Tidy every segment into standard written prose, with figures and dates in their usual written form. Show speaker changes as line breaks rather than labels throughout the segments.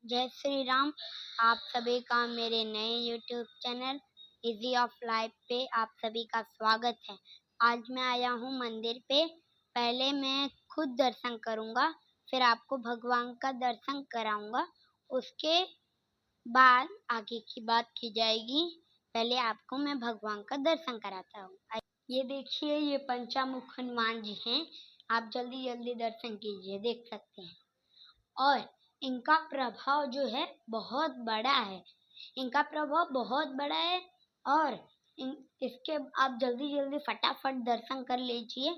जय श्री राम। आप सभी का मेरे नए YouTube channel easy of life पे आप सभी का स्वागत है। आज मैं आया हूँ मंदिर पे। पहले मैं खुद दर्शन करूँगा, फिर आपको भगवान का दर्शन कराऊँगा। उसके बाद आगे की बात की जाएगी। पहले आपको मैं भगवान का दर्शन कराता हूँ। ये देखिए, ये पंचामुख हनुमान जी हैं। आप जल्दी जल्दी दर्शन कीजिए, देख सकते हैं। और इनका प्रभाव जो है बहुत बड़ा है। इनका प्रभाव बहुत बड़ा है और इसके आप जल्दी जल्दी फटाफट दर्शन कर लीजिए।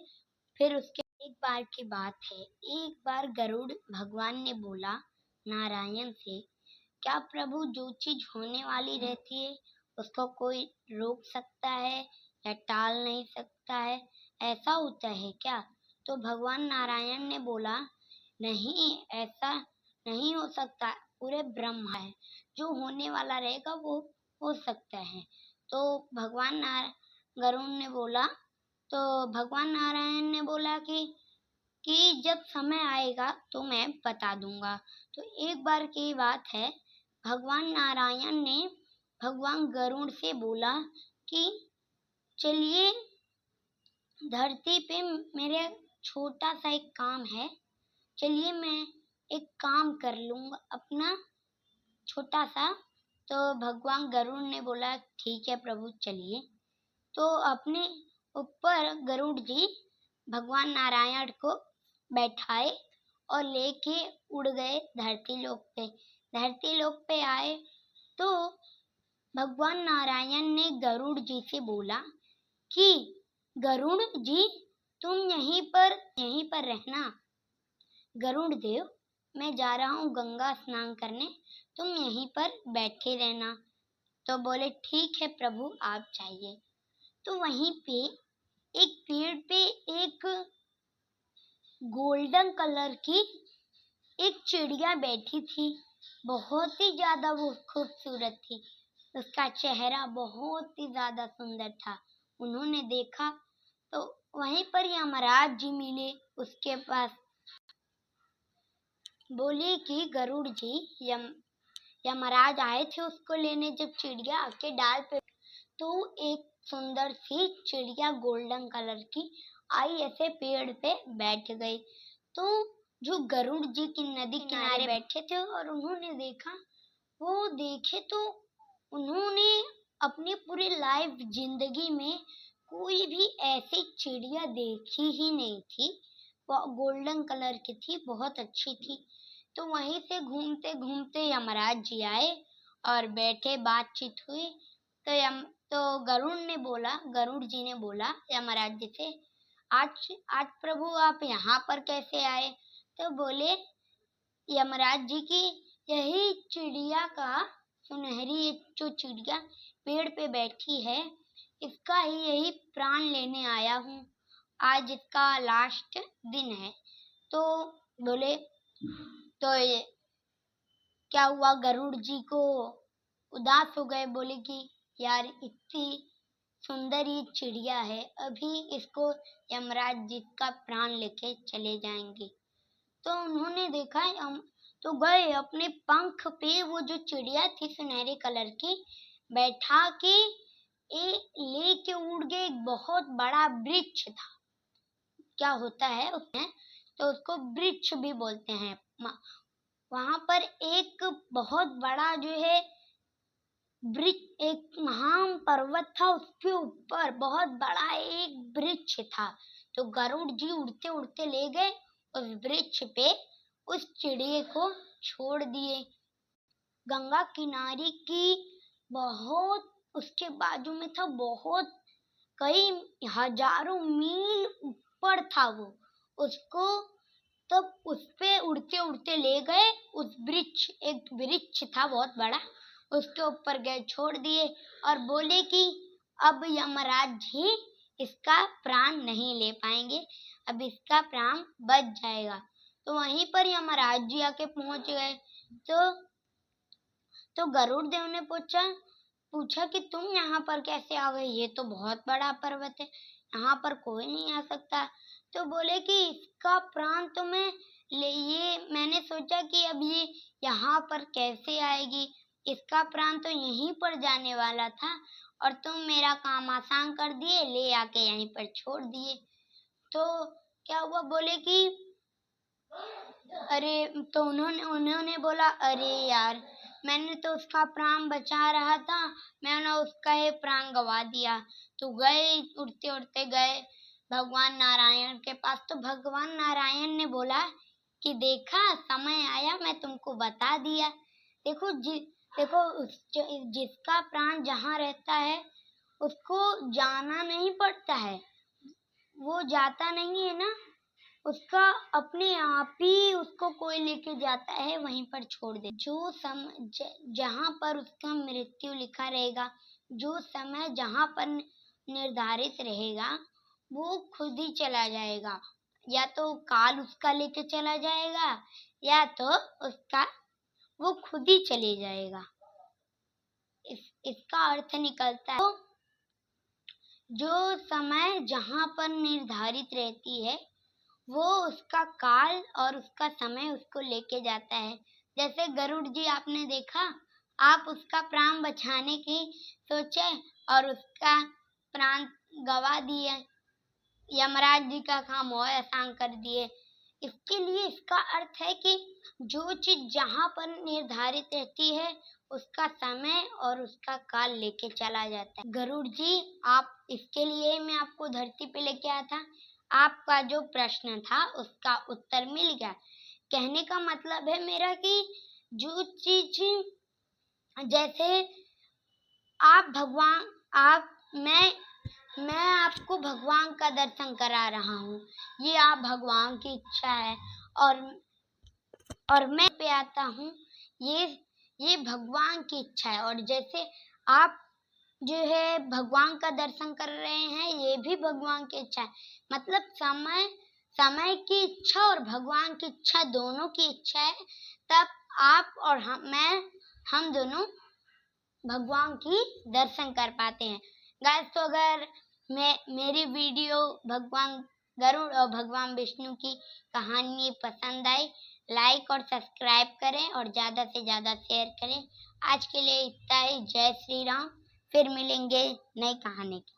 फिर उसके एक बार की बात है, एक बार गरुड़ भगवान ने बोला नारायण से, क्या प्रभु जो चीज होने वाली रहती है उसको कोई रोक सकता है या टाल नहीं सकता है? ऐसा होता है क्या? तो भगवान नारायण ने बोला, नहीं, ऐसा नहीं हो सकता। पूरे ब्रह्म है, जो होने वाला रहेगा वो हो सकता है। तो गरुड़ ने बोला, तो भगवान नारायण ने बोला कि जब समय आएगा तो मैं बता दूंगा। तो एक बार की बात है, भगवान नारायण ने भगवान गरुड़ से बोला कि चलिए, धरती पे मेरे छोटा सा एक काम है, चलिए मैं एक काम कर लूंगा अपना छोटा सा। तो भगवान गरुड़ ने बोला, ठीक है प्रभु, चलिए। तो अपने ऊपर गरुड़ जी भगवान नारायण को बैठाए और लेके उड़ गए धरती लोक पे। धरती लोक पे आए तो भगवान नारायण ने गरुड़ जी से बोला कि गरुड़ जी, तुम यहीं पर रहना। गरुड़ देव, मैं जा रहा हूँ गंगा स्नान करने, तुम यहीं पर बैठे रहना। तो बोले, ठीक है प्रभु, आप जाइए। तो वहीं पे एक पेड़ पे एक गोल्डन कलर की एक चिड़िया बैठी थी। बहुत ही ज्यादा वो खूबसूरत थी। उसका चेहरा बहुत ही ज्यादा सुंदर था। उन्होंने देखा तो वहीं पर यमराज जी मिले उसके पास। बोले कि गरुड़ जी, यमराज आए थे उसको लेने। जब चिड़िया के डाल पे, तो एक सुंदर सी चिड़िया गोल्डन कलर की आई, ऐसे पेड़ पे बैठ गई। तो जो गरुड़ जी की नदी किनारे बैठे थे और उन्होंने देखा, वो देखे तो उन्होंने अपनी पूरी लाइफ जिंदगी में कोई भी ऐसी चिड़िया देखी ही नहीं थी। वो गोल्डन कलर की थी, बहुत अच्छी थी। तो वहीं से घूमते घूमते यमराज जी आए और बैठे, बातचीत हुई। तो गरुड़ जी ने बोला यमराज जी से, आज प्रभु आप यहाँ पर कैसे आए? तो बोले यमराज जी की, यही चिड़िया का सुनहरी जो चिड़िया पेड़ पे बैठी है, इसका ही यही प्राण लेने आया हूँ। आज इसका लास्ट दिन है। तो बोले, तो ये क्या हुआ? गरुड़ जी को उदास हो गए। बोले कि यार, इतनी सुंदर ये चिड़िया है, अभी इसको यमराज जी का प्राण लेके चले जाएंगे। तो उन्होंने देखा, तो गए अपने पंख पे, वो जो चिड़िया थी सुनहरे कलर की, बैठा के लेके उड़ गए। एक बहुत बड़ा वृक्ष था। क्या होता है उसमें, तो उसको वृक्ष भी बोलते हैं। वहां पर एक बहुत बड़ा जो है वृक्ष, एक महान पर्वत था, उसके ऊपर बहुत बड़ा एक वृक्ष था। तो गरुड़ जी उड़ते उड़ते ले गए उस वृक्ष पे, उस चिड़िया को छोड़ दिए। गंगा किनारे की बहुत उसके बाजू में था, बहुत कई हजारों मील ऊपर था वो। उसको तब उस पे उड़ते उड़ते ले गए। उस वृक्ष, एक वृक्ष था बहुत बड़ा, उसके ऊपर गए, छोड़ दिए और बोले कि अब यमराज जी इसका प्राण नहीं ले पाएंगे, अब इसका प्राण बच जाएगा। तो वहीं पर यमराज जी आके पहुंच गए। तो गरुड़ देव ने पूछा कि तुम यहाँ पर कैसे आ गए? ये तो बहुत बड़ा पर्वत है, यहाँ पर कोई नहीं आ सकता। तो बोले कि इसका प्राण तो मैं ये मैंने सोचा कि अब ये यहाँ पर कैसे आएगी, इसका प्राण तो यहीं पर जाने वाला था और तुम मेरा काम आसान कर दिए, ले आके यहीं पर छोड़ दिए। तो क्या हुआ, बोले कि अरे, तो उन्होंने बोला, अरे यार, मैंने तो उसका प्राण बचा रहा था, मैंने उसका ये प्राण गवा दिया। तो गए, उड़ते उड़ते गए भगवान नारायण के पास। तो भगवान नारायण ने बोला कि देखा, समय आया, मैं तुमको बता दिया। देखो जिसका प्राण जहाँ रहता है उसको जाना नहीं पड़ता है, वो जाता नहीं है ना, उसका अपने आप ही उसको कोई लेके जाता है, वहीं पर छोड़ दे। जहाँ पर उसका मृत्यु लिखा रहेगा, जो समय जहाँ पर निर्धारित रहेगा, वो खुद ही चला जाएगा। या तो काल उसका लेके चला जाएगा, या तो वो खुद ही चले जाएगा। इसका अर्थ निकलता है, तो जो समय जहाँ पर निर्धारित रहती है, वो उसका काल और उसका समय उसको लेके जाता है। जैसे गरुड़ जी आपने देखा, आप उसका प्राण बचाने की सोचे और उसका प्राण गवा दिए, यमराज जी का काम और आसान कर दिए। इसके लिए इसका अर्थ है कि जो चीज जहाँ पर निर्धारित रहती है, उसका समय और उसका काल लेके चला जाता है। गरुड़ जी, आप इसके लिए मैं आपको धरती पे लेके आया था। आपका जो प्रश्न था उसका उत्तर मिल गया। कहने का मतलब है मेरा कि जो चीज, जैसे मैं आपको भगवान का दर्शन करा रहा हूँ, ये आप भगवान की इच्छा है, और मैं पे आता हूँ, ये भगवान की इच्छा है। और जैसे आप जो है भगवान का दर्शन कर रहे हैं, ये भी भगवान की इच्छा है। मतलब समय की इच्छा और भगवान की इच्छा, दोनों की इच्छा है, तब आप और हम दोनों भगवान की दर्शन कर पाते हैं। गाइस, तो अगर मेरी वीडियो भगवान गरुड़ और भगवान विष्णु की कहानी पसंद आई, लाइक और सब्सक्राइब करें और ज़्यादा से ज़्यादा शेयर करें। आज के लिए इतना ही। जय श्री राम। फिर मिलेंगे नई कहानी की।